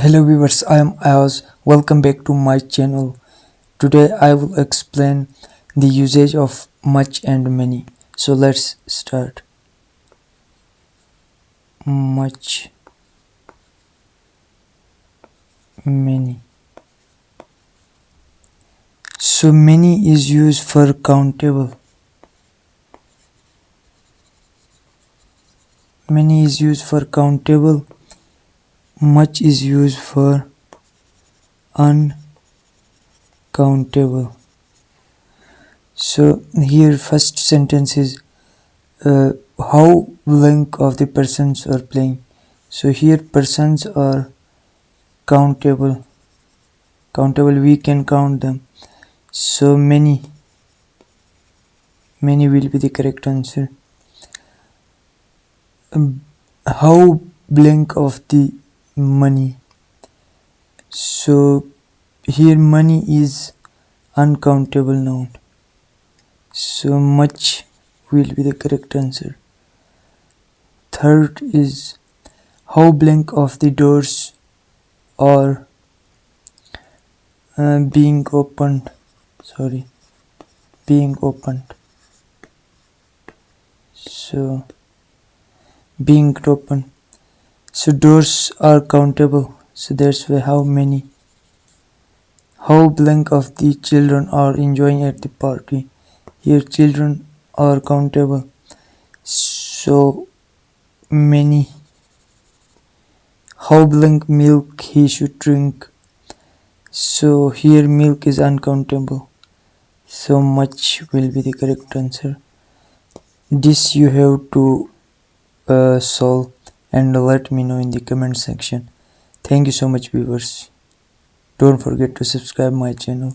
Hello viewers, I am Ayaz. Welcome back to my channel. Today I will explain the usage of much and many. So let's start. Much, many. So many is used for countable. Many is used for countable. Much is used for uncountable. So here first sentence is how blank of the persons are playing. So here persons are countable. We can count them. So many will be the correct answer. How blank of the money. So here money is uncountable noun. So much will be the correct answer. Third is how blank of the doors are being opened. Being opened. So being open. So doors are countable. So that's why how many. How blank of the children are enjoying at the party. Here children are countable. So many. How blank milk he should drink. So here milk is uncountable. So much will be the correct answer. This you have to solve and let me know in the comment section. Thank you so much viewers. Don't forget to subscribe my channel.